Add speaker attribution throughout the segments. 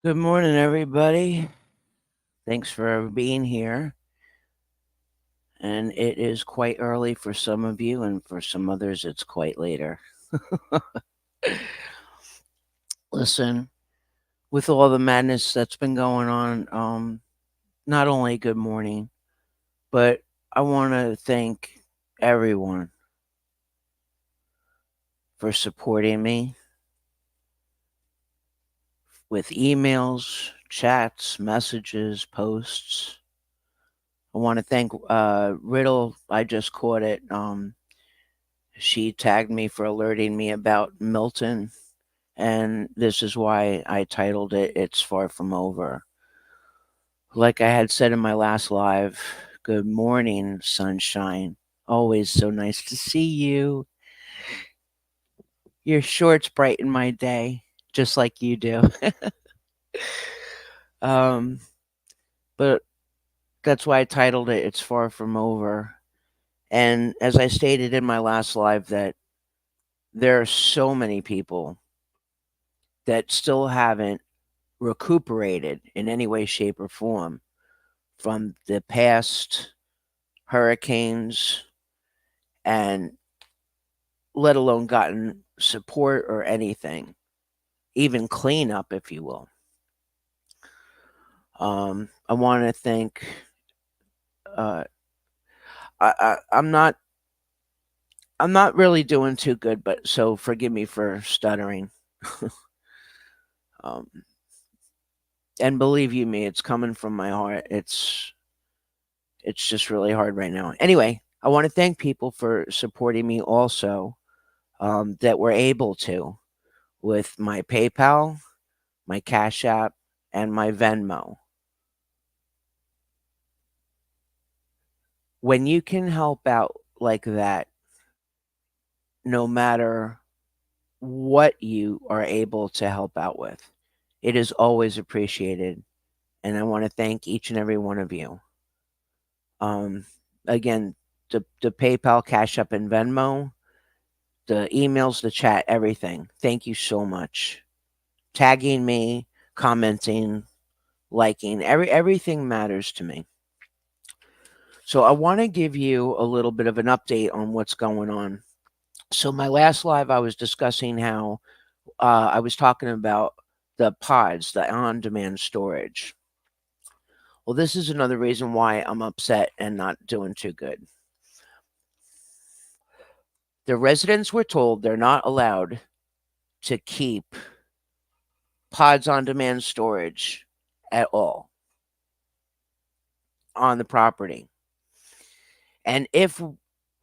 Speaker 1: Good morning, everybody. Thanks for being here. And it is quite early for some of you, and for some others, it's quite later. Listen, with all the madness that's been going on, not only good morning, but I want to thank everyone for supporting me with emails, chats, messages, posts. I want to thank Riddle. I just caught it. She tagged me for alerting me about Milton, and this is why I titled it It's Far From Over. Like I had said in my last live, good morning, sunshine. Always so nice to see you. Your shorts brighten my day, just like you do. um, but that's why I titled it It's Far From Over. And as I stated in my last live, that there are so many people that still haven't recuperated in any way, shape, or form from the past hurricanes, and let alone gotten support or anything, even cleanup, if you will. I want to thank. Uh, I'm not. I'm not really doing too good, but so forgive me for stuttering. um, and believe you me, it's coming from my heart. It's just really hard right now. Anyway, I want to thank people for supporting me also, that were able to, with my PayPal, my Cash App, and my Venmo. When you can help out like that, no matter what you are able to help out with, it is always appreciated. And I want to thank each and every one of you. Um, Again, the PayPal, Cash App, and Venmo, the emails, the chat, everything. Thank you so much. Tagging me, commenting, liking, everything matters to me. So I want to give you a little bit of an update on what's going on. So my last live, I was discussing how I was talking about the pods, the on-demand storage. Well, this is another reason why I'm upset and not doing too good. The residents were told they're not allowed to keep pods on-demand storage at all on the property. And if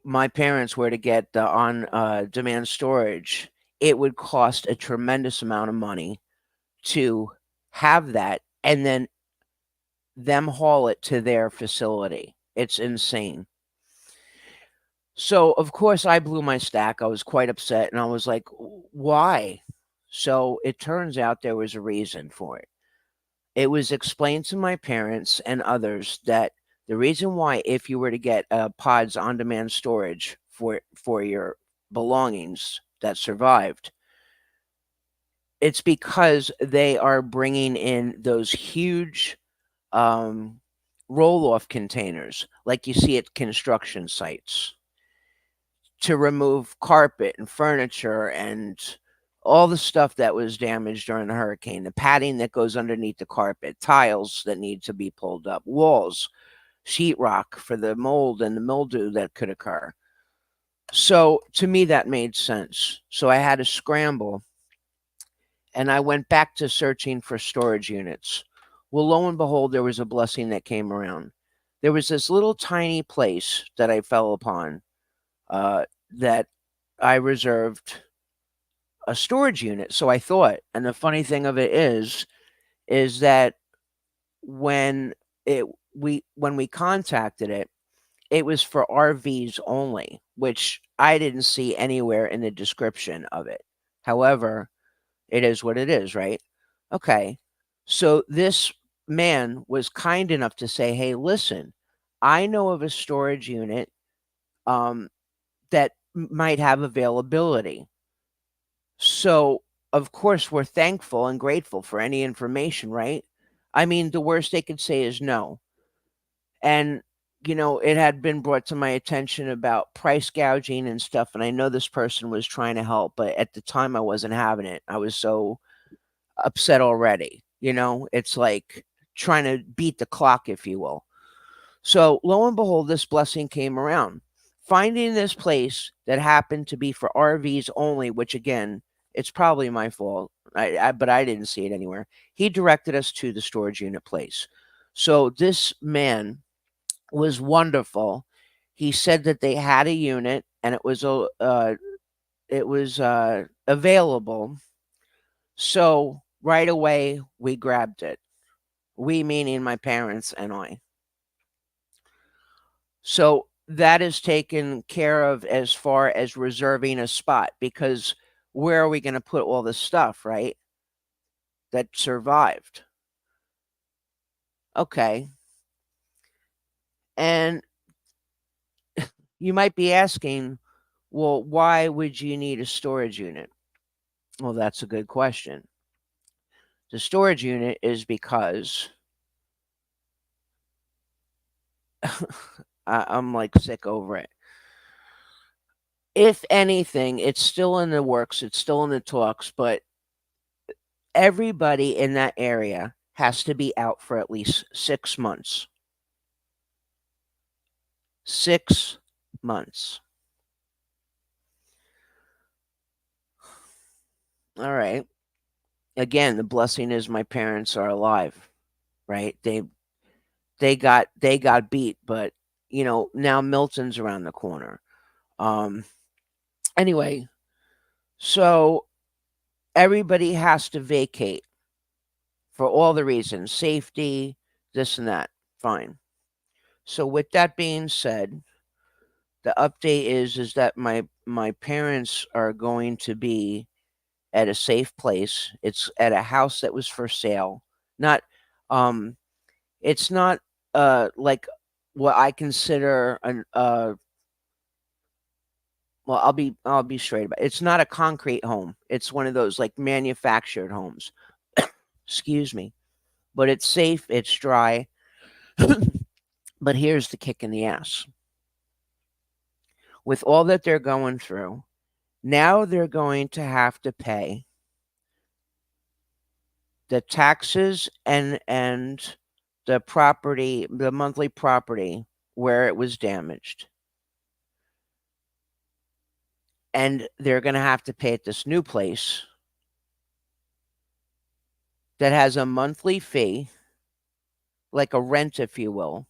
Speaker 1: my parents were to get the on demand storage, it would cost a tremendous amount of money to have that and then them haul it to their facility. It's insane. So, of course, I blew my stack. I was quite upset and I was like, why? So, it turns out there was a reason for it. It was explained to my parents and others that the reason why, if you were to get pods on demand storage for your belongings that survived, it's because they are bringing in those huge um, roll off containers like you see at construction sites to remove carpet and furniture and all the stuff that was damaged during the hurricane, the padding that goes underneath the carpet, tiles that need to be pulled up, walls, sheetrock for the mold and the mildew that could occur. So to me, that made sense. So I had to scramble and I went back to searching for storage units. Well, lo and behold, there was a blessing that came around. There was this little tiny place that I fell upon, that I reserved a storage unit. So I thought, and the funny thing of it is that when it when we contacted it, it was for RVs only, which I didn't see anywhere in the description of it. However, it is what it is, right? Okay. So this man was kind enough to say, "Hey, listen, I know of a storage unit um, that might have availability." So of course, we're thankful and grateful for any information, right? I mean, the worst they could say is no. And, it had been brought to my attention about price gouging and stuff. And I know this person was trying to help, but at the time I wasn't having it. I was so upset already. It's like trying to beat the clock, if you will. So lo and behold, this blessing came around. Finding this place that happened to be for RVs only, which again, it's probably my fault. But I didn't see it anywhere. He directed us to the storage unit place. So this man was wonderful. He said that they had a unit and it was available. So right away we grabbed it. We meaning my parents and I. So that is taken care of as far as reserving a spot, because where are we going to put all this stuff, right? That survived. Okay. And you might be asking, well, why would you need a storage unit? Well, that's a good question. The storage unit is because I'm like sick over it. If anything, it's still in the works, it's still in the talks, but everybody in that area has to be out for at least 6 months. 6 months. All right. Again, the blessing is my parents are alive, right? They got beat, but now Milton's around the corner. Um anyway, so everybody has to vacate for all the reasons, safety, this and that. Fine. So with that being said, the update is that my parents are going to be at a safe place. It's at a house that was for sale. Not um it's not like what I consider an well, I'll be straight about it. It's not a concrete home. It's one of those like manufactured homes. Excuse me. But it's safe, it's dry. But here's the kick in the ass. With all that they're going through, now they're going to have to pay the taxes and the monthly property where it was damaged. And they're going to have to pay at this new place that has a monthly fee, like a rent, if you will,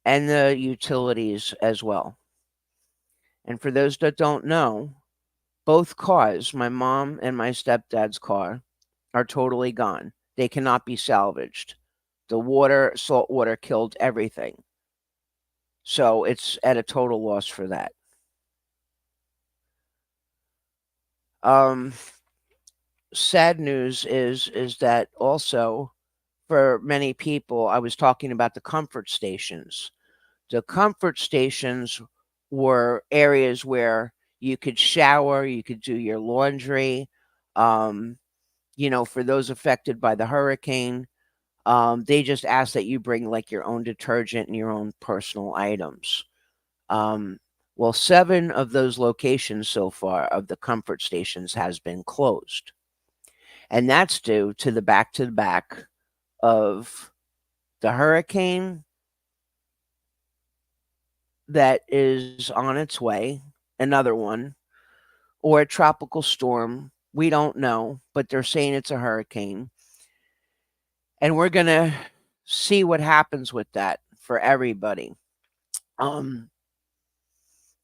Speaker 1: and the utilities as well. And for those that don't know, both cars, my mom and my stepdad's car, are totally gone. They cannot be salvaged. The salt water killed everything. So it's at a total loss for that. Um, Sad news is that also for many people, I was talking about the comfort stations. The comfort stations were areas where you could shower, you could do your laundry. Um, for those affected by the hurricane, they just ask that you bring like your own detergent and your own personal items. Um, well, 7 of those locations so far of the comfort stations has been closed. And that's due to the back to back of the hurricane that is on its way, another one, or a tropical storm. We don't know, but they're saying it's a hurricane. And we're going to see what happens with that for everybody. Um,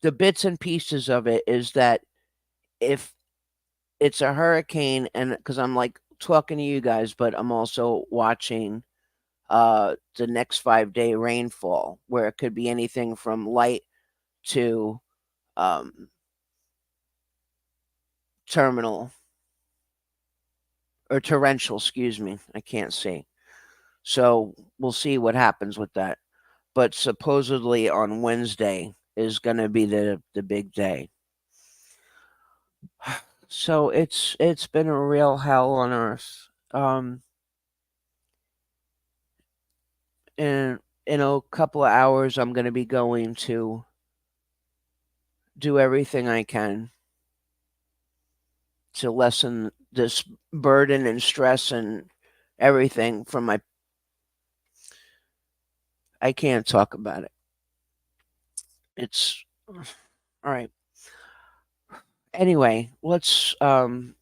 Speaker 1: the bits and pieces of it is that if it's a hurricane, and because I'm like talking to you guys, but I'm also watching the next 5-day rainfall, where it could be anything from light to um, terminal or torrential, excuse me. I can't see. So we'll see what happens with that. But supposedly on Wednesday is going to be the big day. So it's been a real hell on earth. In a couple of hours, I'm going to be going to do everything I can to lessen this burden and stress and everything from my. I can't talk about it. It's all right. Anyway, let's in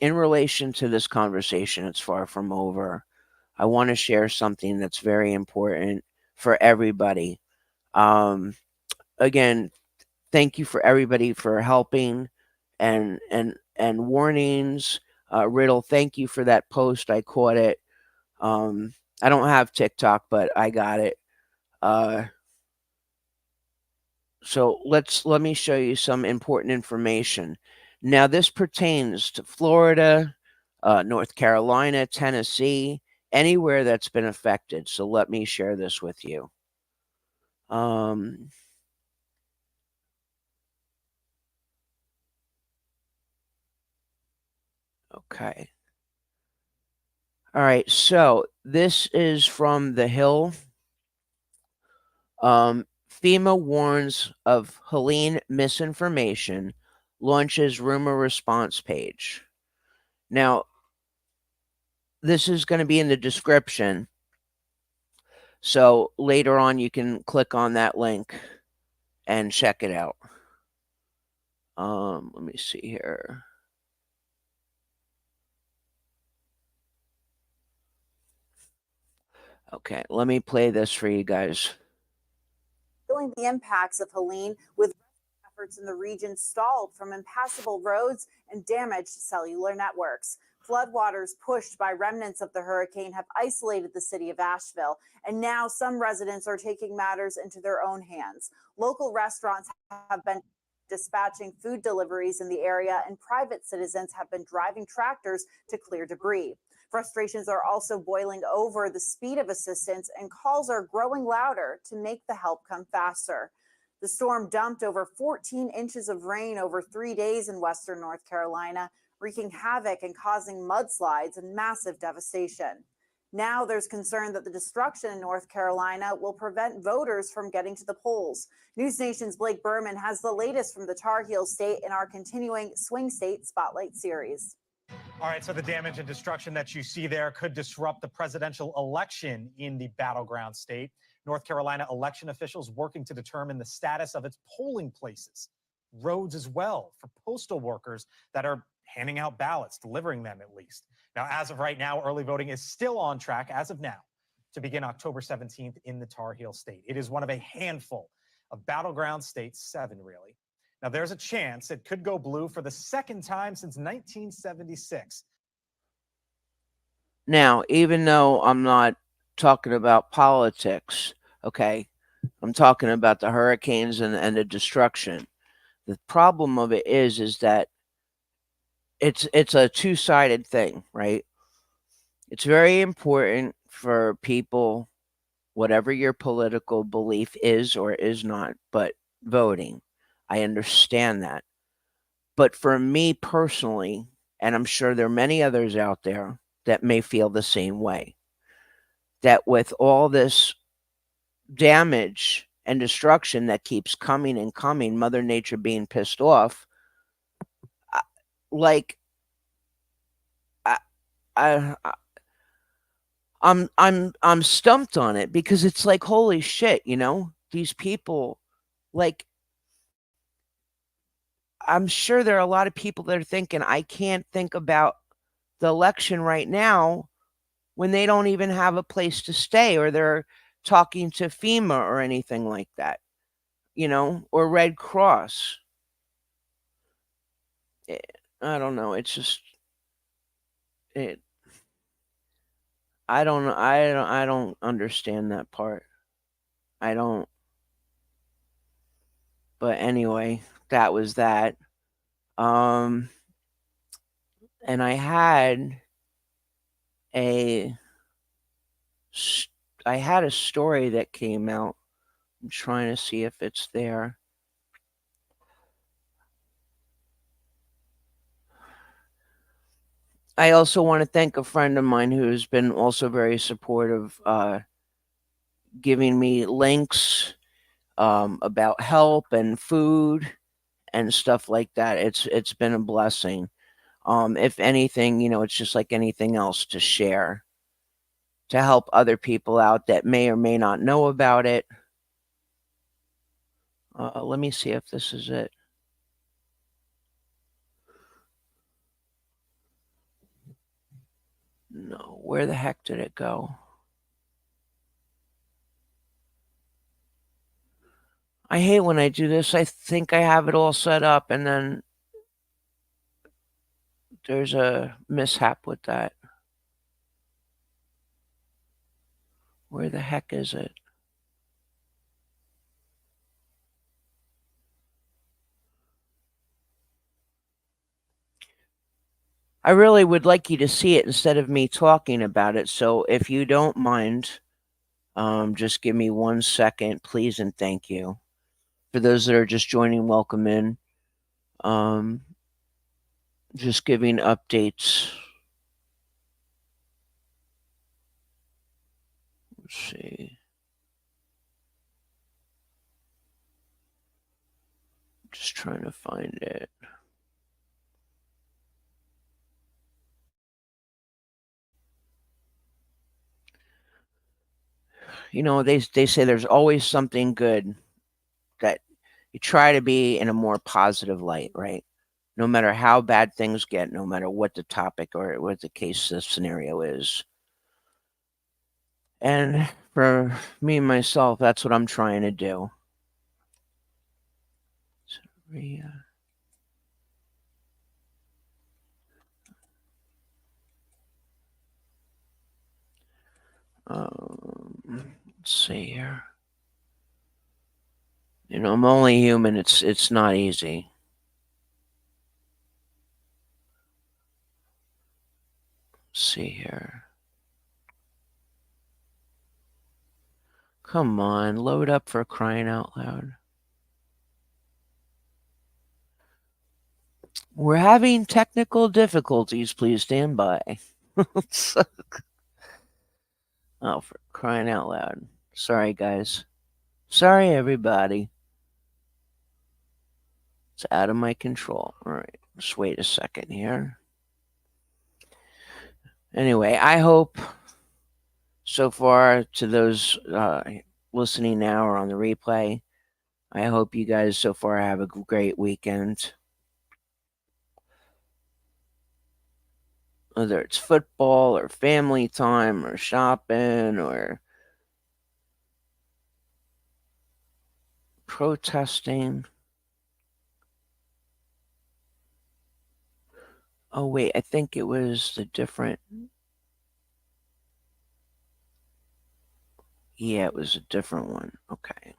Speaker 1: relation to this conversation, it's far from over. I want to share something that's very important for everybody. Um, Again, thank you for everybody for helping and warnings. Riddle, thank you for that post. I caught it. Um, I don't have TikTok, but I got it. Uh, so let me show you some important information. Now, this pertains to Florida, North Carolina, Tennessee, anywhere that's been affected. So let me share this with you. Um, okay. All right. So this is from The Hill. Um, FEMA warns of Helene misinformation, launches rumor response page. Now, this is going to be in the description. So later on, you can click on that link and check it out. Let me see here. Okay, let me play this for you guys.
Speaker 2: Feeling the impacts of Helene, with efforts in the region stalled from impassable roads and damaged cellular networks. Floodwaters pushed by remnants of the hurricane have isolated the city of Asheville, and now some residents are taking matters into their own hands. Local restaurants have been dispatching food deliveries in the area, and private citizens have been driving tractors to clear debris. Frustrations are also boiling over the speed of assistance, and calls are growing louder to make the help come faster. The storm dumped over 14 inches of rain over 3 days in western North Carolina, wreaking havoc and causing mudslides and massive devastation. Now there's concern that the destruction in North Carolina will prevent voters from getting to the polls. News Nation's Blake Berman has the latest from the Tar Heel State in our continuing Swing State Spotlight series.
Speaker 3: All right, so the damage and destruction that you see there could disrupt the presidential election in the battleground state. North Carolina election officials working to determine the status of its polling places, roads as well, for postal workers that are handing out ballots, delivering them at least. Now, as of right now, early voting is still on track, as of now, to begin October 17th in the Tar Heel State. It is one of a handful of battleground states, 7 really. Now, there's a chance it could go blue for the second time since 1976.
Speaker 1: Now, even though I'm not talking about politics, okay, I'm talking about the hurricanes and the destruction. The problem of it is that it's a two-sided thing, right? It's very important for people, whatever your political belief is or is not, but voting. I understand that. But for me personally, and I'm sure there are many others out there that may feel the same way, that with all this damage and destruction that keeps coming and coming, Mother Nature being pissed off, like I, I I'm stumped on it because it's like holy shit, these people, like I'm sure there are a lot of people that are thinking I can't think about the election right now when they don't even have a place to stay or they're talking to FEMA or anything like that, or Red Cross. I don't know. It's just it. I don't understand that part. I don't. But anyway, that was that. Um, and a I had a story that came out. I'm trying to see if it's there. I also want to thank a friend of mine who's been also very supportive, giving me links about help and food and stuff like that. It's been a blessing. If anything, it's just like anything else, to share, to help other people out that may or may not know about it. Let me see if this is it. No, where the heck did it go? I hate when I do this. I think I have it all set up and then there's a mishap with that. Where the heck is it? I really would like you to see it instead of me talking about it. So if you don't mind, just give me 1 second, please, and thank you. For those that are just joining, welcome in. Just giving updates. Let's see. Just trying to find it. They say there's always something good, that you try to be in a more positive light, right? No matter how bad things get, no matter what the topic or what the case, the scenario is. And for me, myself, that's what I'm trying to do. Let's see here. I'm only human. It's not easy. Let's see here. Come on, load up, for crying out loud. We're having technical difficulties. Please stand by. Oh, for crying out loud. Sorry, guys. Sorry, everybody. It's out of my control. All right, just wait a second here. Anyway, I hope so far, to those listening now or on the replay, I hope you guys so far have a great weekend. Whether it's football or family time or shopping or protesting. Oh, wait, I think it was the different. Yeah, it was a different one. Okay.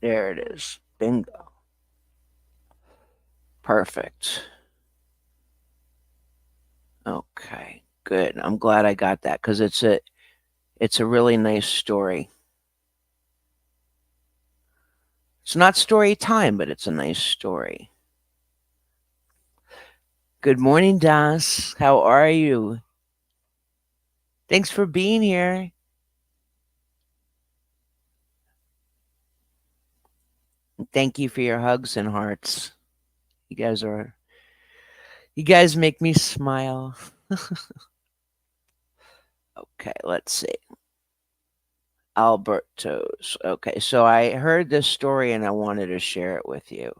Speaker 1: There it is. Bingo. Perfect. Okay, good. I'm glad I got that because it's a really nice story. It's not story time, but it's a nice story. Good morning, Das. How are you? Thanks for being here. Thank you for your hugs and hearts. You guys make me smile. Okay, let's see. Alberto's. Okay, so I heard this story and I wanted to share it with you.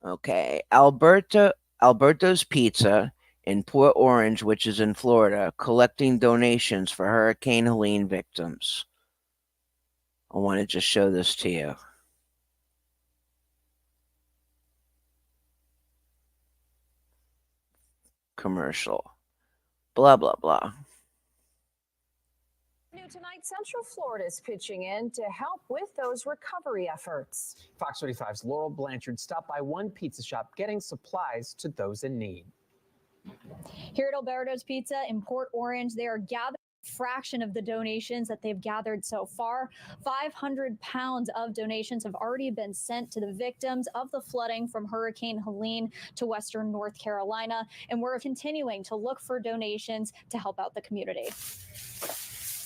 Speaker 1: Okay, Alberto's Pizza in Port Orange, which is in Florida, collecting donations for Hurricane Helene victims. I want to just show this to you. Commercial. Blah, blah, blah.
Speaker 4: New tonight, Central Florida is pitching in to help with those recovery efforts.
Speaker 5: Fox 35's Laurel Blanchard stopped by one pizza shop getting supplies to those in need.
Speaker 6: Here at Alberto's Pizza in Port Orange, they are gathering fraction of the donations that they've gathered so far. 500 pounds of donations have already been sent to the victims of the flooding from Hurricane Helene to Western North Carolina, and we're continuing to look for donations to help out the community.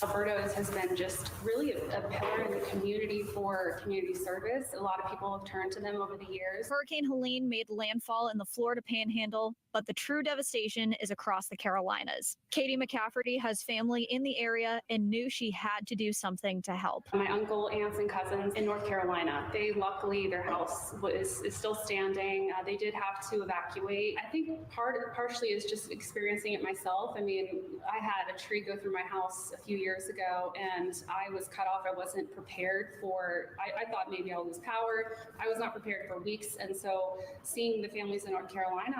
Speaker 7: Alberto's has been just really a pillar in the community for community service. A lot of people have turned to them over the years.
Speaker 6: Hurricane Helene made landfall in the Florida Panhandle, but the true devastation is across the Carolinas. Katie McCafferty has family in the area and knew she had to do something to help.
Speaker 7: My uncle, aunts, and cousins in North Carolina, luckily their house is still standing. They did have to evacuate. I think partially is just experiencing it myself. I mean, I had a tree go through my house a few years ago and I was cut off. I wasn't prepared for, I thought maybe I'll lose power. I was not prepared for weeks. And so seeing the families in North Carolina,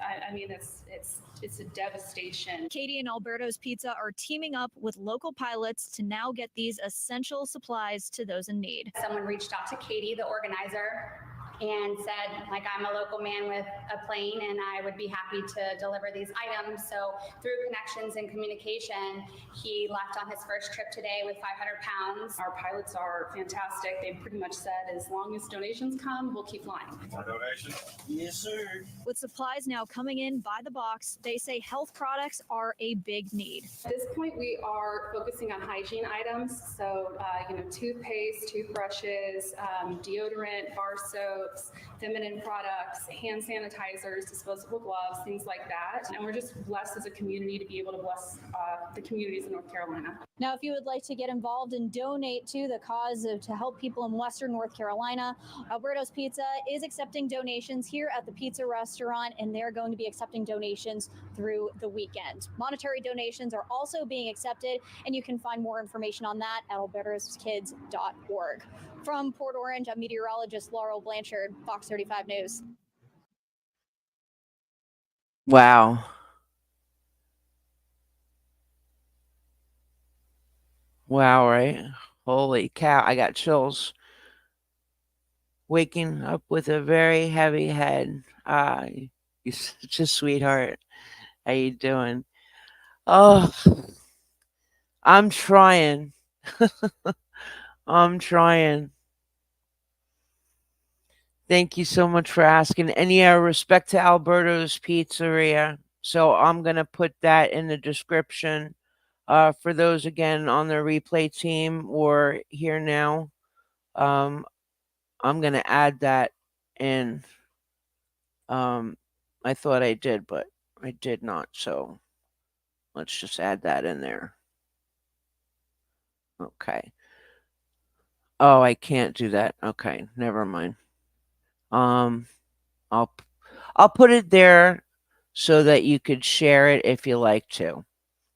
Speaker 7: I mean, it's a devastation.
Speaker 6: Katie and Alberto's Pizza are teaming up with local pilots to now get these essential supplies to those in need.
Speaker 8: Someone reached out to Katie, the organizer, and said, like, I'm a local man with a plane and I would be happy to deliver these items. So through connections and communication, he left on his first trip today with 500 pounds.
Speaker 7: Our pilots are fantastic. They pretty much said, as long as donations come, we'll keep flying.
Speaker 9: More donations? Yes, sir.
Speaker 6: With supplies now coming in by the box, they say health products are a big need.
Speaker 7: At this point, we are focusing on hygiene items. So, toothpaste, toothbrushes, deodorant, bar soap, feminine products, hand sanitizers, disposable gloves, things like that. And we're just blessed as a community to be able to bless the communities in North Carolina.
Speaker 6: Now, if you would like to get involved and donate to the cause to help people in Western North Carolina, Alberto's Pizza is accepting donations here at the pizza restaurant, and they're going to be accepting donations through the weekend. Monetary donations are also being accepted, and you can find more information on that at albertoskids.org. From Port Orange, I'm meteorologist Laurel Blanchard, Fox 35 News.
Speaker 1: Wow. Wow, right? Holy cow, I got chills. Waking up with a very heavy head. You're such a sweetheart. How you doing? Oh, I'm trying. I'm trying. Thank you so much for asking. And yeah, respect to Alberto's Pizzeria. So I'm going to put that in the description for those, again, on the replay team or here now. I'm going to add that in. I thought I did, but I did not. So let's just add that in there. Okay. Oh, I can't do that. Okay, never mind. I'll put it there so that you could share it if you like to.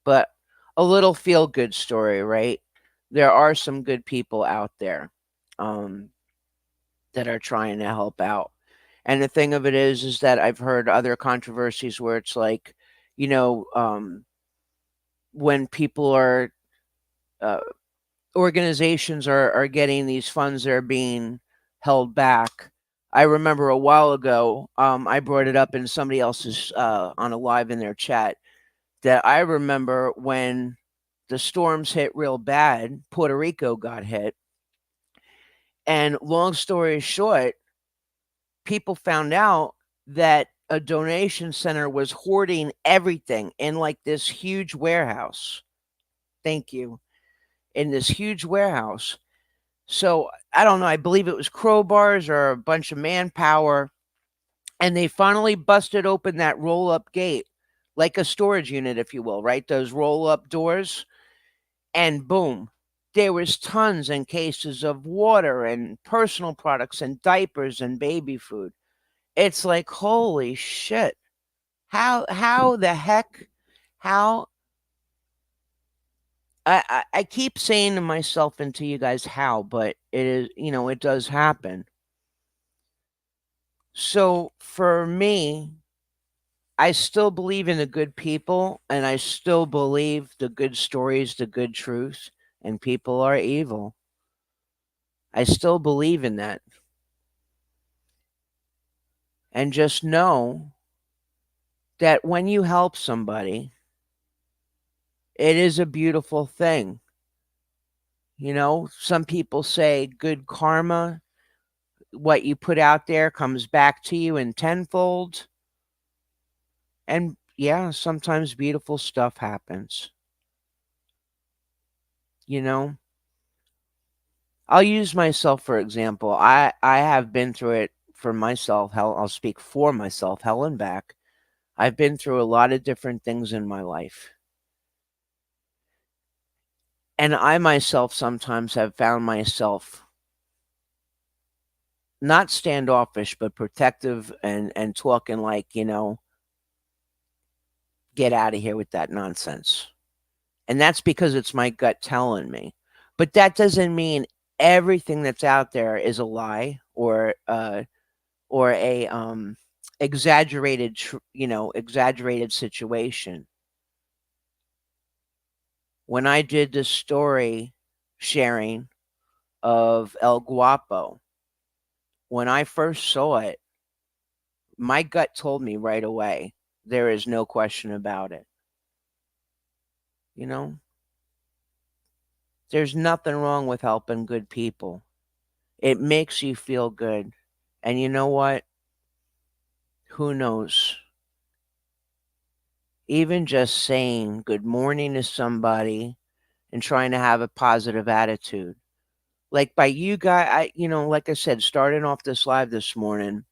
Speaker 1: But a little feel-good story, right? There are some good people out there that are trying to help out. And the thing of it is that I've heard other controversies where it's like, when people are organizations are getting these funds that are being held back. I remember a while ago, I brought it up in somebody else's on a live in their chat, that I remember when the storms hit real bad, Puerto Rico got hit. And long story short, people found out that a donation center was hoarding everything in like this huge warehouse. Thank you. In this huge warehouse. So I don't know, I believe it was crowbars or a bunch of manpower. And they finally busted open that roll-up gate, like a storage unit, if you will, right? Those roll-up doors. And boom, there was tons and cases of water and personal products and diapers and baby food. It's like, holy shit. How the heck, how... I keep saying to myself and to you guys how, but it is, it does happen. So for me, I still believe in the good people, and I still believe the good stories, the good truth, and people are evil. I still believe in that. And just know that when you help somebody, It is a beautiful thing. You know, some people say good karma, what you put out there comes back to you in tenfold. And yeah, sometimes beautiful stuff happens. You know, I'll use myself for example. I have been through it for myself. Hell, I'll speak for myself, hell and back. I've been through a lot of different things in my life. And I myself sometimes have found myself not standoffish, but protective and talking like, get out of here with that nonsense. And that's because it's my gut telling me. But that doesn't mean everything that's out there is a lie or a exaggerated situation. When I did the story sharing of El Guapo, when I first saw it, my gut told me right away, there is no question about it. You know, there's nothing wrong with helping good people. It makes you feel good. And you know what? Who knows? Even just saying good morning to somebody and trying to have a positive attitude. Like by you guys, like I said, starting off this live this morning,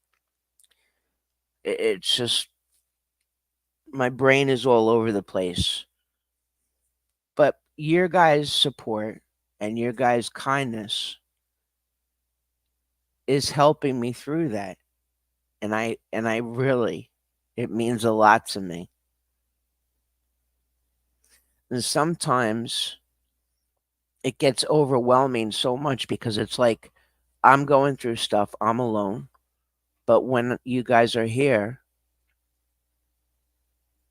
Speaker 1: it's just my brain is all over the place. But your guys' support and your guys' kindness is helping me through that. And I really, it means a lot to me. And sometimes it gets overwhelming so much because it's like I'm going through stuff, I'm alone. But when you guys are here,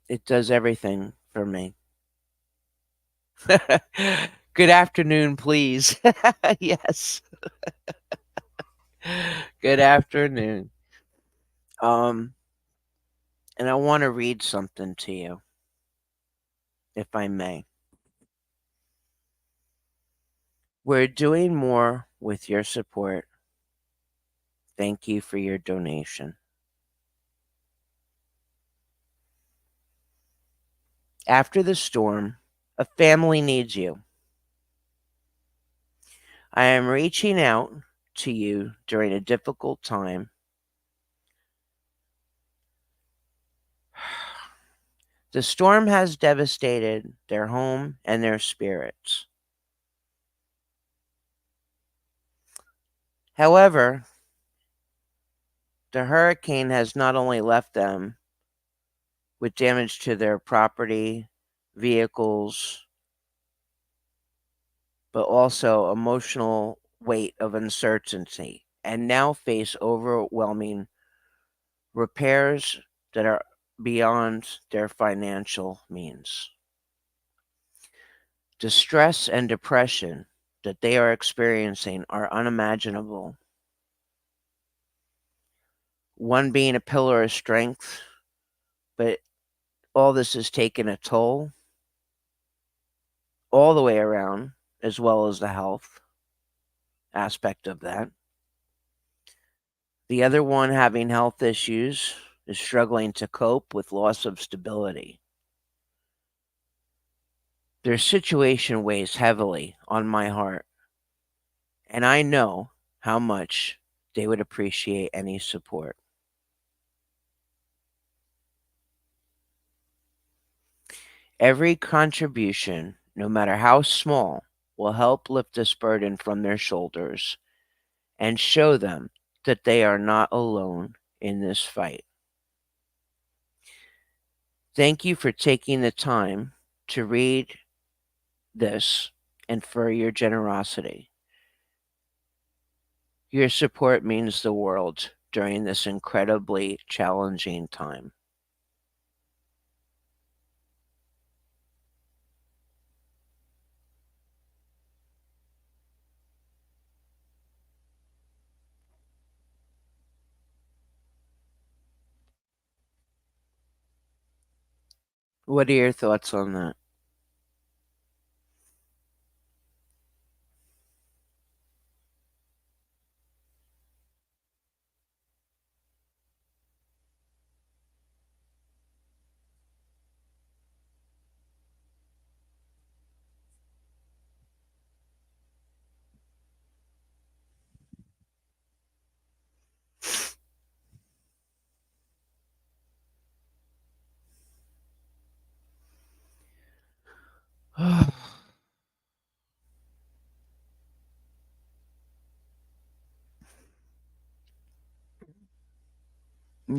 Speaker 1: it does everything for me. Good afternoon, please. Yes. Good afternoon. Um, and I want to read something to you, if I may. We're doing more with your support. Thank you for your donation. After the storm, a family needs you. I am reaching out to you during a difficult time. The storm has devastated their home and their spirits. However, the hurricane has not only left them with damage to their property, vehicles, but also emotional weight of uncertainty, and now face overwhelming repairs that are beyond their financial means. The stress and depression that they are experiencing are unimaginable. One being a pillar of strength, but all this has taken a toll all the way around, as well as the health aspect of that. The other one having health issues is struggling to cope with loss of stability. Their situation weighs heavily on my heart, and I know how much they would appreciate any support. Every contribution, no matter how small, will help lift this burden from their shoulders and show them that they are not alone in this fight. Thank you for taking the time to read this and for your generosity. Your support means the world during this incredibly challenging time. What are your thoughts on that?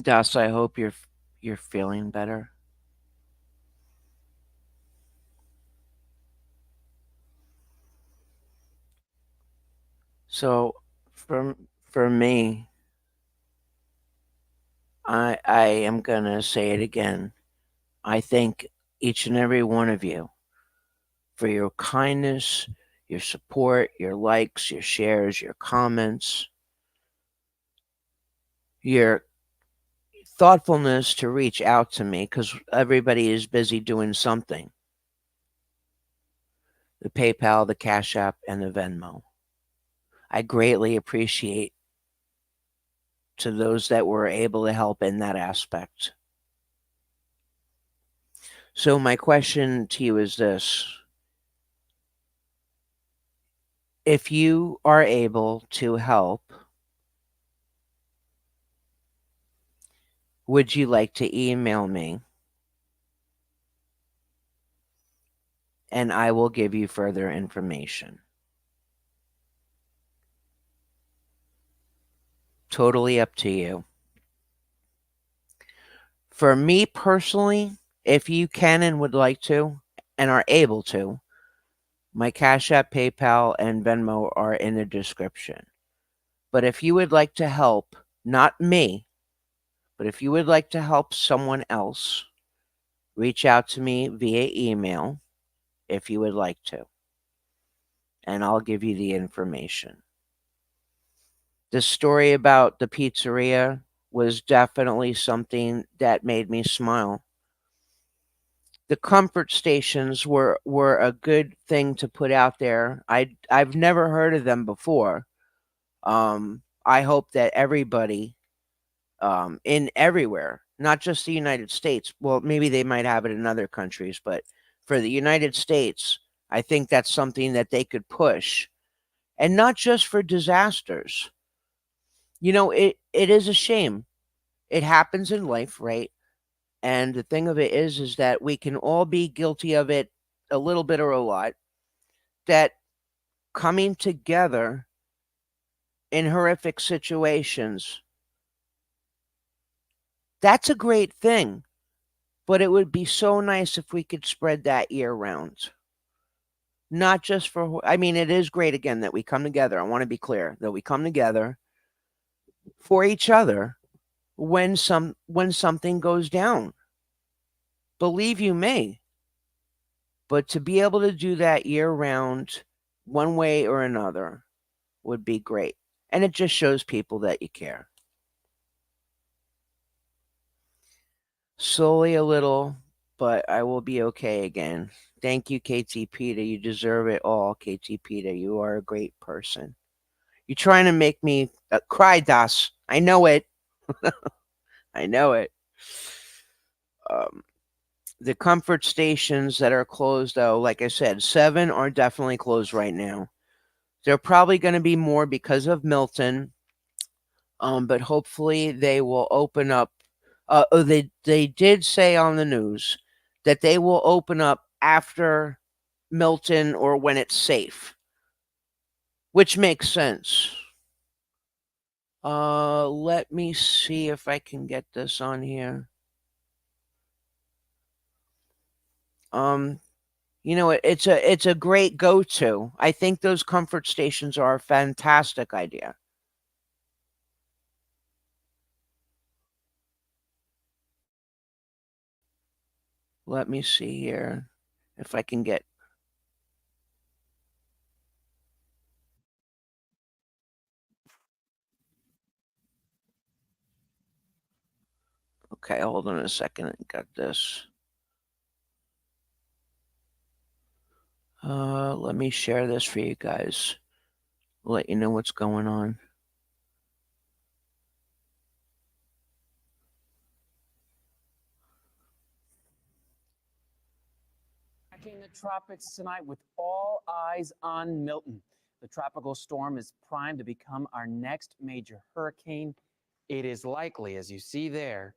Speaker 1: Dust, I hope you're feeling better. So, for me, I am gonna say it again. I thank each and every one of you for your kindness, your support, your likes, your shares, your comments, your thoughtfulness to reach out to me because everybody is busy doing something. The PayPal, the Cash App, and the Venmo. I greatly appreciate to those that were able to help in that aspect. So my question to you is this. If you are able to help, would you like to email me? And I will give you further information. Totally up to you. For me personally, if you can and would like to and are able to, my Cash App, PayPal, and Venmo are in the description. But if you would like to help, not me, but if you would like to help someone else, reach out to me via email if you would like to. And I'll give you the information. The story about the pizzeria was definitely something that made me smile. The comfort stations were a good thing to put out there. I've never heard of them before. I hope that everybody in everywhere, not just the United States. Well, maybe they might have it in other countries, but for the United States, I think that's something that they could push. And not just for disasters. You know, it is a shame. It happens in life, right? And the thing of it is that we can all be guilty of it a little bit or a lot. That coming together in horrific situations, that's a great thing. But it would be so nice if we could spread that year round. Not just for, I mean, it is great again that we come together. I want to be clear that we come together for each other when something goes down. Believe you me. But to be able to do that year round, one way or another, would be great. And it just shows people that you care. Slowly a little, but I will be okay again. Thank you, KT Peter. You deserve it all, KT Peter. You are a great person. You're trying to make me cry, Das. I know it. I know it. The comfort stations that are closed, though, like I said, 7 are definitely closed right now. There are probably going to be more because of Milton, but hopefully they will open up. They did say on the news that they will open up after Milton or when it's safe, which makes sense. Let me see if I can get this on here. You know, it's a great go-to. I think those comfort stations are a fantastic idea. Let me see here if I can get. Okay, hold on a second. I got this. Let me share this for you guys. Let you know what's going on.
Speaker 5: Tracking the tropics tonight with all eyes on Milton. The tropical storm is primed to become our next major hurricane. It is likely, as you see there,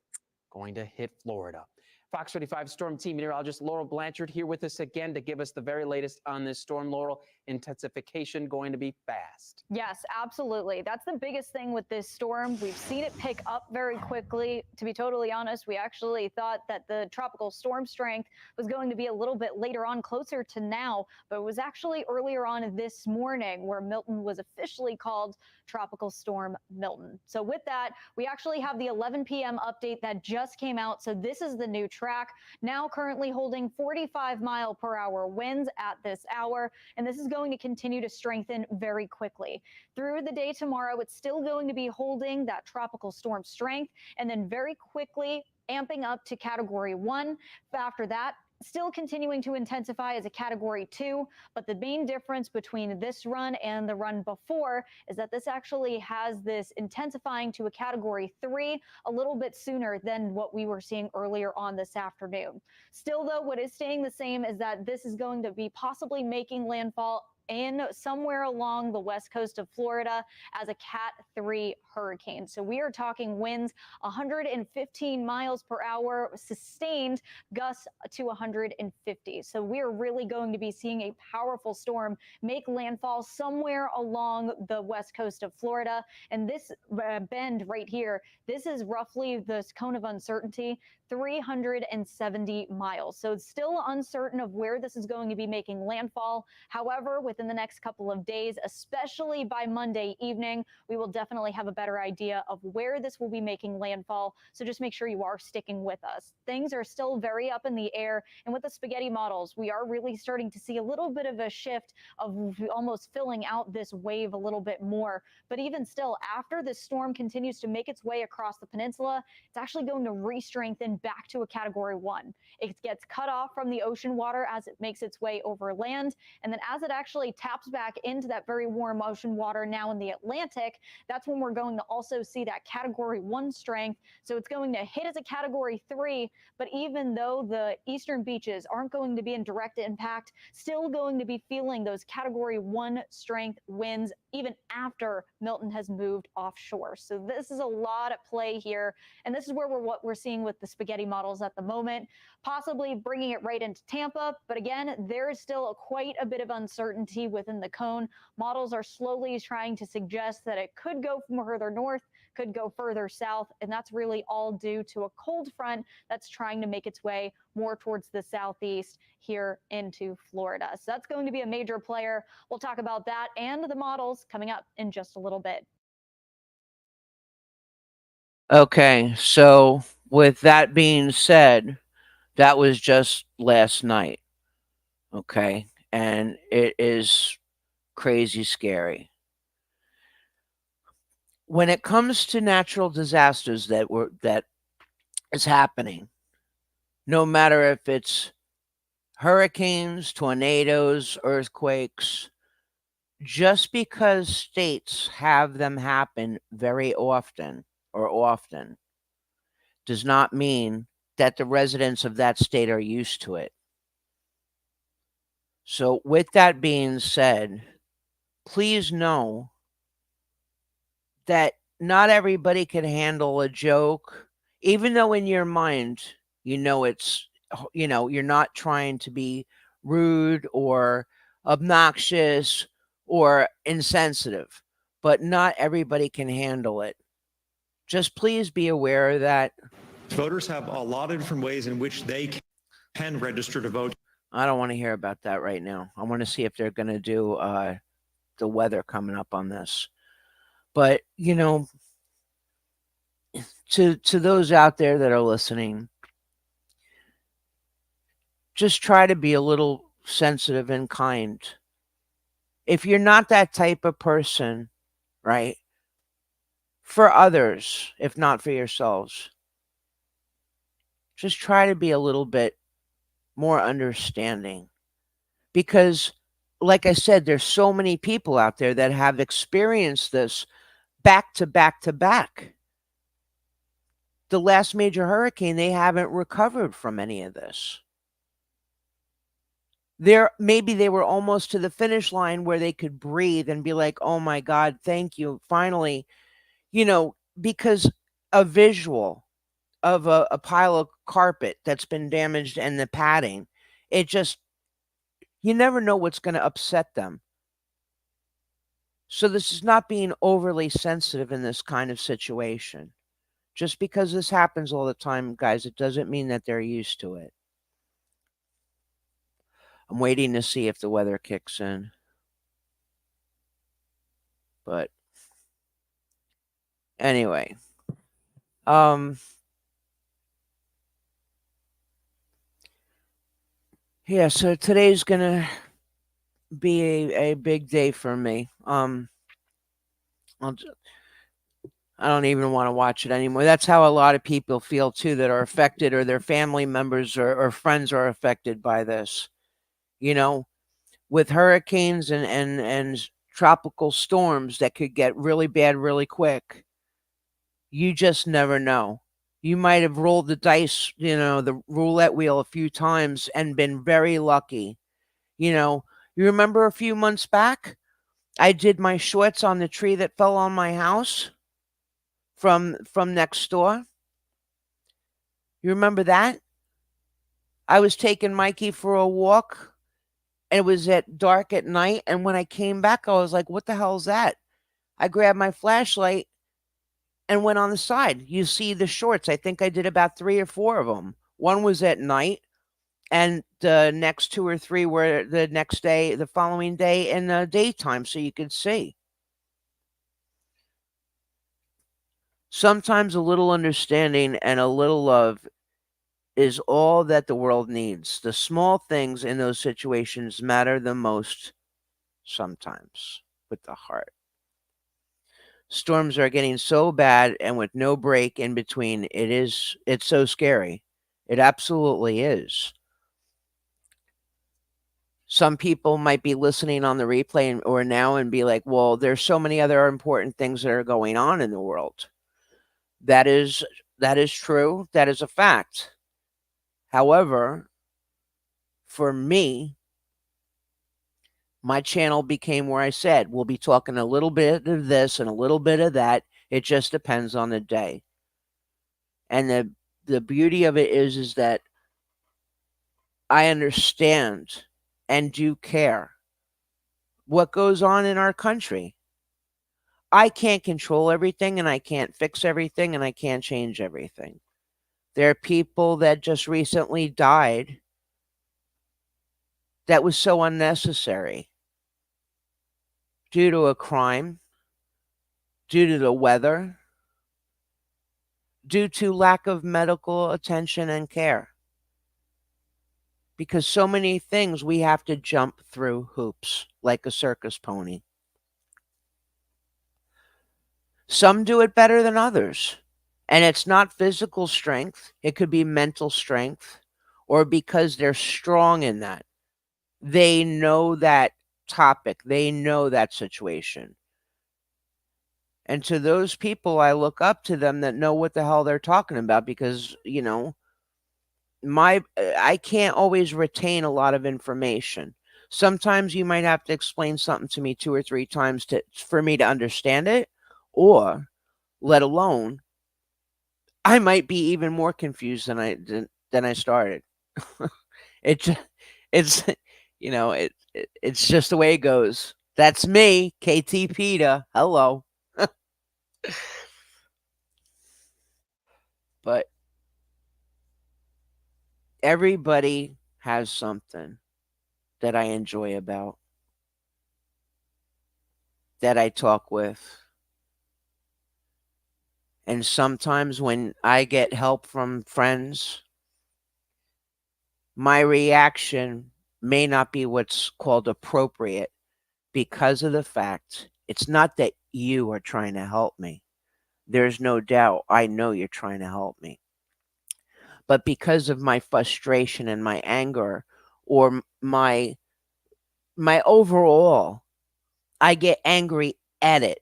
Speaker 5: going to hit Florida. Fox 35 Storm Team meteorologist Laurel Blanchard here with us again to give us the very latest on this storm. Laurel, intensification going to be fast.
Speaker 6: Yes, absolutely. That's the biggest thing with this storm. We've seen it pick up very quickly. To be totally honest, we actually thought that the tropical storm strength was going to be a little bit later on, closer to now, but it was actually earlier on this morning where Milton was officially called Tropical Storm Milton. So with that, we actually have the 11 p.m. update that just came out. So this is the new track, now currently holding 45-mile-per-hour winds at this hour, and this is going to continue to strengthen very quickly. Through the day tomorrow, it's still going to be holding that tropical storm strength and then very quickly amping up to Category 1. After that, still continuing to intensify as a Category 2, but the main difference between this run and the run before is that this actually has this intensifying to a Category 3 a little bit sooner than what we were seeing earlier on this afternoon. Still, though, what is staying the same is that this is going to be possibly making landfall in somewhere along the west coast of Florida as a Cat 3 hurricane. So we are talking winds 115 miles per hour, sustained gusts to 150. So we are really going to be seeing a powerful storm make landfall somewhere along the west coast of Florida. And this bend right here, this is roughly this cone of uncertainty, 370 miles. So it's still uncertain of where this is going to be making landfall. However, within the next couple of days, especially by Monday evening, we will definitely have a better idea of where this will be making landfall. So just make sure you are sticking with us. Things are still very up in the air. And with the spaghetti models, we are really starting to see a little bit of a shift of almost filling out this wave a little bit more. But even still, after this storm continues to make its way across the peninsula, it's actually going to re-strengthen back to a Category 1. It gets cut off from the ocean water as it makes its way over land. And then as it actually taps back into that very warm ocean water now in the Atlantic, that's when we're going to also see that Category 1 strength. So it's going to hit as a Category 3, but even though the eastern beaches aren't going to be in direct impact, still going to be feeling those Category 1 strength winds even after Milton has moved offshore. So this is a lot at play here. And this is where what we're seeing with the spaghetti models at the moment, possibly bringing it right into Tampa. But again, there is still quite a bit of uncertainty within the cone. Models are slowly trying to suggest that it could go from further north, could go further south, and that's really all due to a cold front that's trying to make its way more towards the southeast here into Florida. So that's going to be a major player. We'll talk about that and the models coming up in just a little bit.
Speaker 1: Okay, so with that being said, that was just last night. Okay, and it is crazy scary. When it comes to natural disasters that is happening, no matter if it's hurricanes, tornadoes, earthquakes, just because states have them happen very often does not mean that the residents of that state are used to it. So with that being said, please know that not everybody can handle a joke, even though in your mind, you're not trying to be rude or obnoxious or insensitive, but not everybody can handle it. Just please be aware that
Speaker 10: voters have a lot of different ways in which they can register to vote.
Speaker 1: I don't want to hear about that right now. I want to see if they're going to do the weather coming up on this. But, to those out there that are listening, just try to be a little sensitive and kind. If you're not that type of person, right, for others, if not for yourselves, just try to be a little bit more understanding. Because, like I said, there's so many people out there that have experienced this back to back to back. The last major hurricane, they haven't recovered from any of this. Maybe they were almost to the finish line where they could breathe and be like, oh my God, thank you. Finally, because a visual of a pile of carpet that's been damaged and the padding. It just, you never know what's going to upset them. So this is not being overly sensitive in this kind of situation. Just because this happens all the time, guys, it doesn't mean that they're used to it. I'm waiting to see if the weather kicks in. But anyway, yeah, so today's gonna be a big day for me. I don't even want to watch it anymore. That's how a lot of people feel too that are affected, or their family members or friends are affected by this. You know, with hurricanes and tropical storms that could get really bad really quick. You just never know. You might have rolled the dice, the roulette wheel a few times and been very lucky. You remember a few months back, I did my shorts on the tree that fell on my house from next door. You remember that? I was taking Mikey for a walk, and it was at dark at night, and when I came back, I was like, what the hell is that? I grabbed my flashlight and went on the side. You see the shorts. I think I did about 3 or 4 of them. One was at night, and the next 2 or 3 were the next day, the following day in the daytime, so you could see. Sometimes a little understanding and a little love is all that the world needs. The small things in those situations matter the most sometimes with the heart. Storms are getting so bad, and with no break in between, it's so scary. It absolutely is. Some people might be listening on the replay or now and be like, well, there's so many other important things that are going on in the world. That is true. That is a fact. However, for me, my channel became where I said, we'll be talking a little bit of this and a little bit of that. It just depends on the day. And the beauty of it is that I understand and do care what goes on in our country. I can't control everything, and I can't fix everything, and I can't change everything. There are people that just recently died that was so unnecessary due to a crime, due to the weather, due to lack of medical attention and care. Because so many things we have to jump through hoops like a circus pony. Some do it better than others. And it's not physical strength. It could be mental strength, or because they're strong in that. They know that topic. They know that situation. And to those people, I look up to them that know what the hell they're talking about, because, I can't always retain a lot of information. Sometimes you might have to explain something to me 2 or 3 times for me to understand it, or let alone, I might be even more confused than I started. It's it's just the way it goes. That's me, KT PETA. Hello. But everybody has something that I enjoy about, that I talk with. And sometimes when I get help from friends, my reaction may not be what's called appropriate, because of the fact it's not that you are trying to help me. There's no doubt. I know you're trying to help me. But because of my frustration and my anger, or my overall, I get angry at it.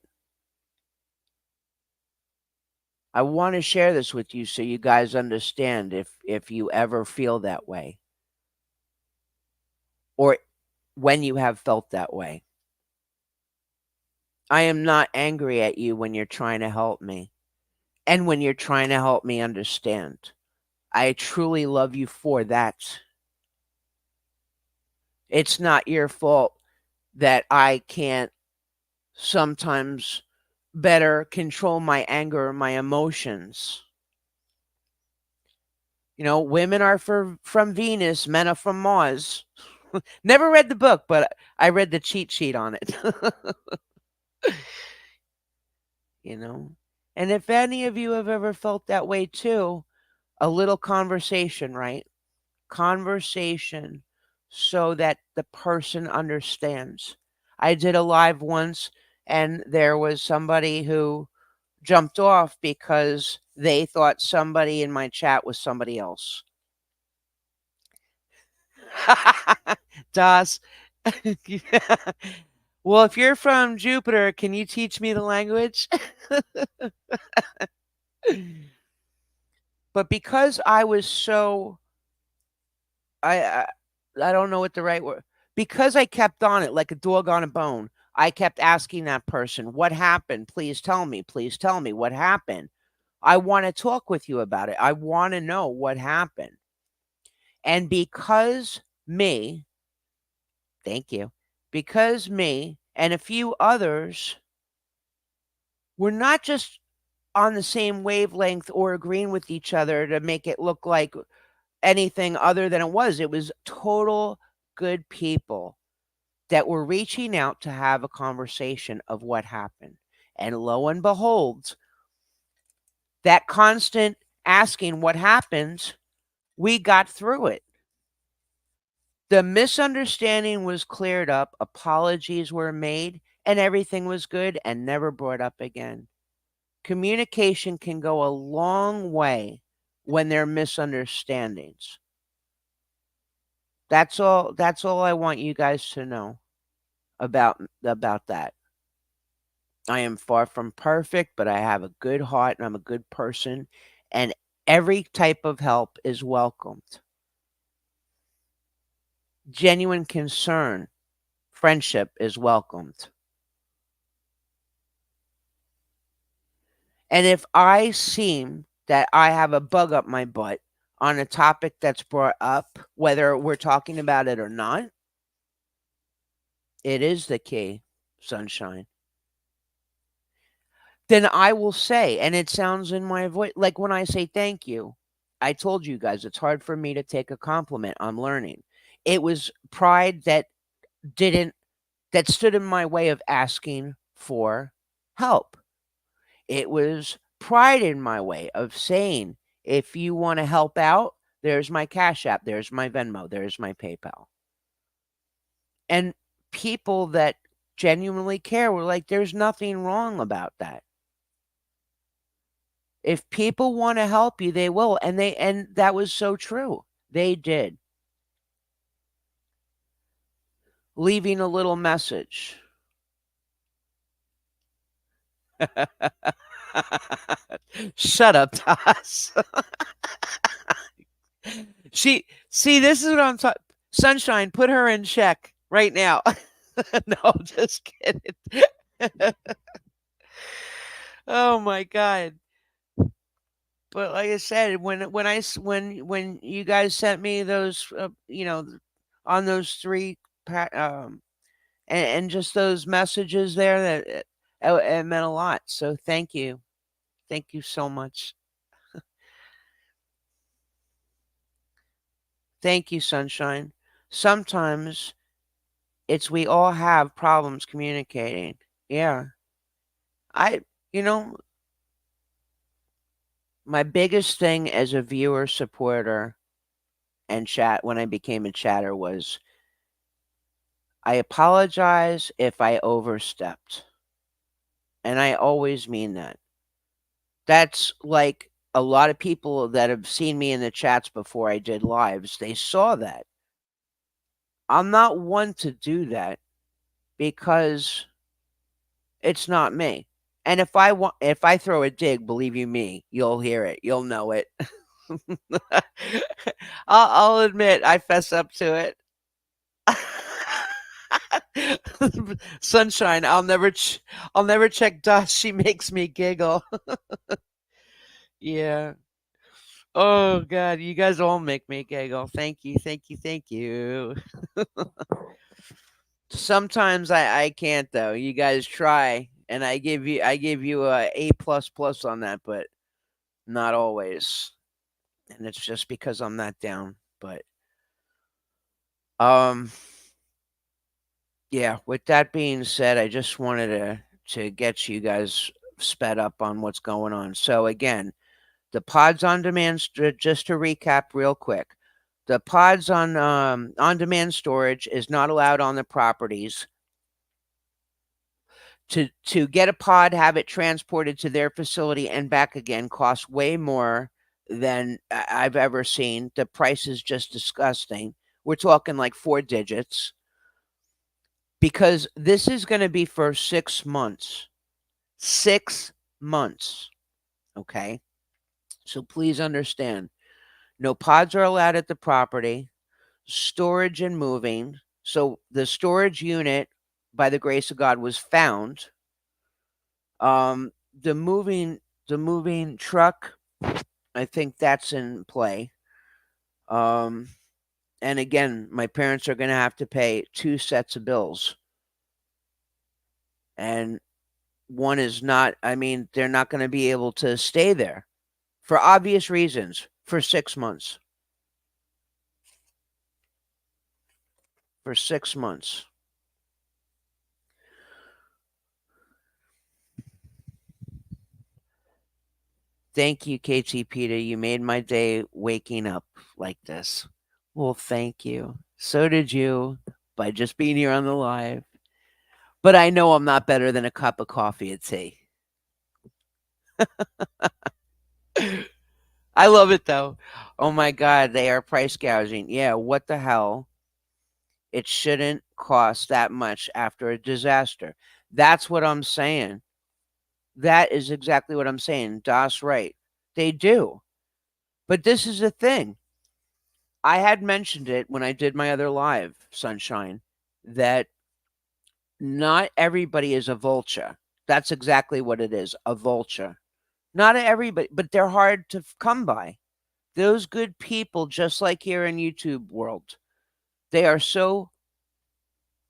Speaker 1: I want to share this with you so you guys understand if you ever feel that way, or when you have felt that way. I am not angry at you when you're trying to help me. and when you're trying to help me understand. I truly love you for that. It's not your fault that I can't sometimes better control my anger, my emotions. You know, women are from Venus, men are from Mars. Never read the book, but I read the cheat sheet on it. You know? And if any of you have ever felt that way too, a little conversation, right? Conversation so that the person understands. I did a live once and there was somebody who jumped off because they thought somebody in my chat was somebody else. Das. Well, if you're from Jupiter, can you teach me the language? But because I was so I don't know what the right word, because I kept on it like a dog on a bone. I kept asking that person, "What happened? Please tell me. Please tell me what happened. I want to talk with you about it. I want to know what happened." And because me, thank you, because me and a few others were not just on the same wavelength or agreeing with each other to make it look like anything other than it was. It was total good people that were reaching out to have a conversation of what happened. And lo and behold, that constant asking what happened, we got through it. The misunderstanding was cleared up, apologies were made, and everything was good and never brought up again. Communication can go a long way when there are misunderstandings. That's all I want you guys to know about that. I am far from perfect, but I have a good heart and I'm a good person, and every type of help is welcomed. Genuine concern, friendship is welcomed. And if I seem that I have a bug up my butt on a topic that's brought up, whether we're talking about it or not, it is the key, sunshine. Then I will say, and it sounds in my voice, like when I say thank you, I told you guys it's hard for me to take a compliment. I'm learning. It was pride that stood in my way of asking for help. It was pride in my way of saying, if you want to help out, there's my Cash App, there's my Venmo, there's my PayPal. And people that genuinely care were like, there's nothing wrong about that. If people want to help you, they will. And that was so true. They did. Leaving a little message. Shut up, Tas. See, this is what I'm talking. Sunshine, put her in check right now. No, just kidding. Oh my God. But like I said, when you guys sent me those, on those 3 and just those messages there, that it meant a lot. So thank you so much. Thank you, sunshine. Sometimes we all have problems communicating. Yeah, my biggest thing as a viewer, supporter, and chat when I became a chatter was, I apologize if I overstepped. And I always mean that. That's like a lot of people that have seen me in the chats before I did lives, they saw that. I'm not one to do that because it's not me. And if I throw a dig, believe you me, you'll hear it. You'll know it. I'll admit I fess up to it. Sunshine, I'll never check dust. She makes me giggle. Yeah. Oh God, you guys all make me giggle. Thank you, thank you, thank you. Sometimes I can't though. You guys try, and I give you a A++ on that, but not always. And it's just because I'm not down. But um, yeah. With that being said, I just wanted to get you guys sped up on what's going on. So again, the pods on demand. Just to recap real quick, the pods on demand storage is not allowed on the properties. To get a pod, have it transported to their facility and back again costs way more than I've ever seen. The price is just disgusting. We're talking like 4 digits because this is going to be for 6 months. 6 months. Okay? So please understand. No pods are allowed at the property. Storage and moving. So the storage unit, by the grace of God, was found. Um, the moving truck, I think that's in play. Um, and again, my parents are going to have to pay 2 sets of bills. And one is not, I mean, they're not going to be able to stay there for obvious reasons for 6 months. For 6 months. Thank you, KT Peter. You made my day waking up like this. Well, thank you. So did you by just being here on the live. But I know I'm not better than a cup of coffee and tea. I love it though. Oh my God, they are price gouging. Yeah, what the hell? It shouldn't cost that much after a disaster. That's what I'm saying. That is exactly what I'm saying. Das right. They do. But this is the thing. I had mentioned it when I did my other live, Sunshine, that not everybody is a vulture. That's exactly what it is, a vulture. Not everybody, but they're hard to come by. Those good people, just like here in YouTube world, they are so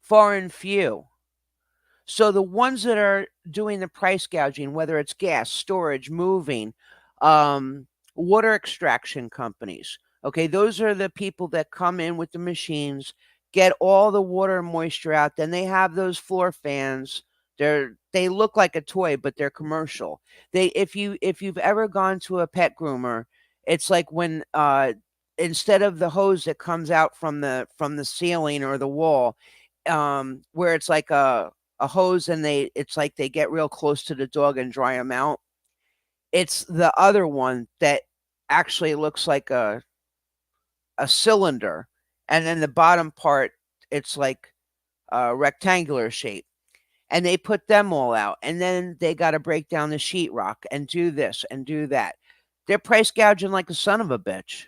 Speaker 1: far and few. So the ones that are doing the price gouging, whether it's gas, storage, moving, water extraction companies, okay, those are the people that come in with the machines, get all the water and moisture out. Then they have those floor fans. They look like a toy, but they're commercial. If you've ever gone to a pet groomer, it's like when instead of the hose that comes out from the ceiling or the wall, where it's like a hose and it's like they get real close to the dog and dry them out. It's the other one that actually looks like a cylinder, and then the bottom part, it's like a rectangular shape. And they put them all out, and then they got to break down the sheetrock and do this and do that. They're price gouging like a son of a bitch.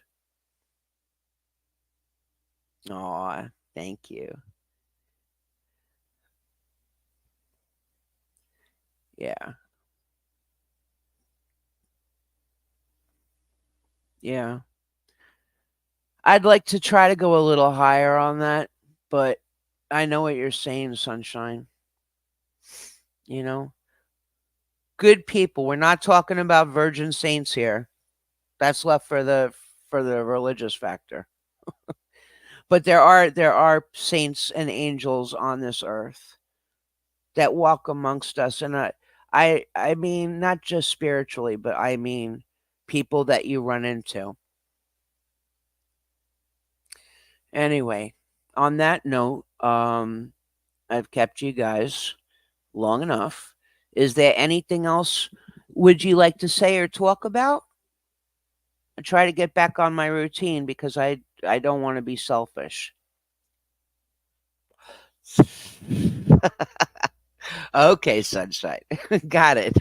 Speaker 1: Aw, thank you. Yeah. Yeah. I'd like to try to go a little higher on that, but I know what you're saying, Sunshine. You know? Good people. We're not talking about virgin saints here. That's left for the religious factor. But there are saints and angels on this earth that walk amongst us, and I mean not just spiritually, but I mean people that you run into. Anyway, on that note, I've kept you guys long enough. Is there anything else would you like to say or talk about? I try to get back on my routine because I don't want to be selfish. Okay, Sunshine. Got it.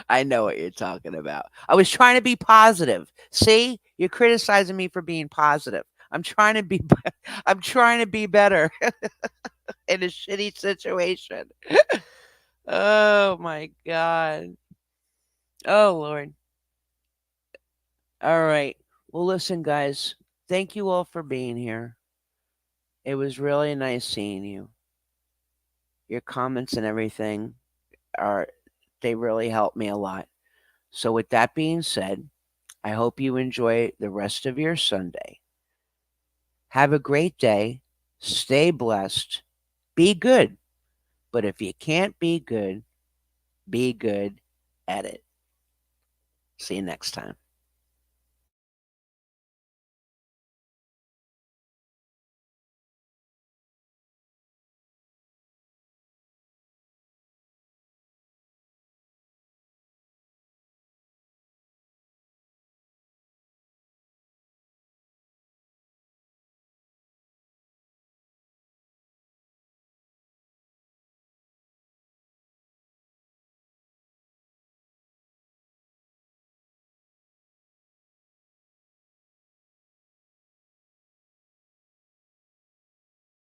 Speaker 1: I know what you're talking about. I was trying to be positive. See? You're criticizing me for being positive. I'm trying to be I'm trying to be better in a shitty situation. Oh my God. Oh, Lord. All right. Well, listen, guys. Thank you all for being here. It was really nice seeing you. Your comments and everything they really helped me a lot. So with that being said, I hope you enjoy the rest of your Sunday. Have a great day. Stay blessed. Be good. But if you can't be good at it. See you next time.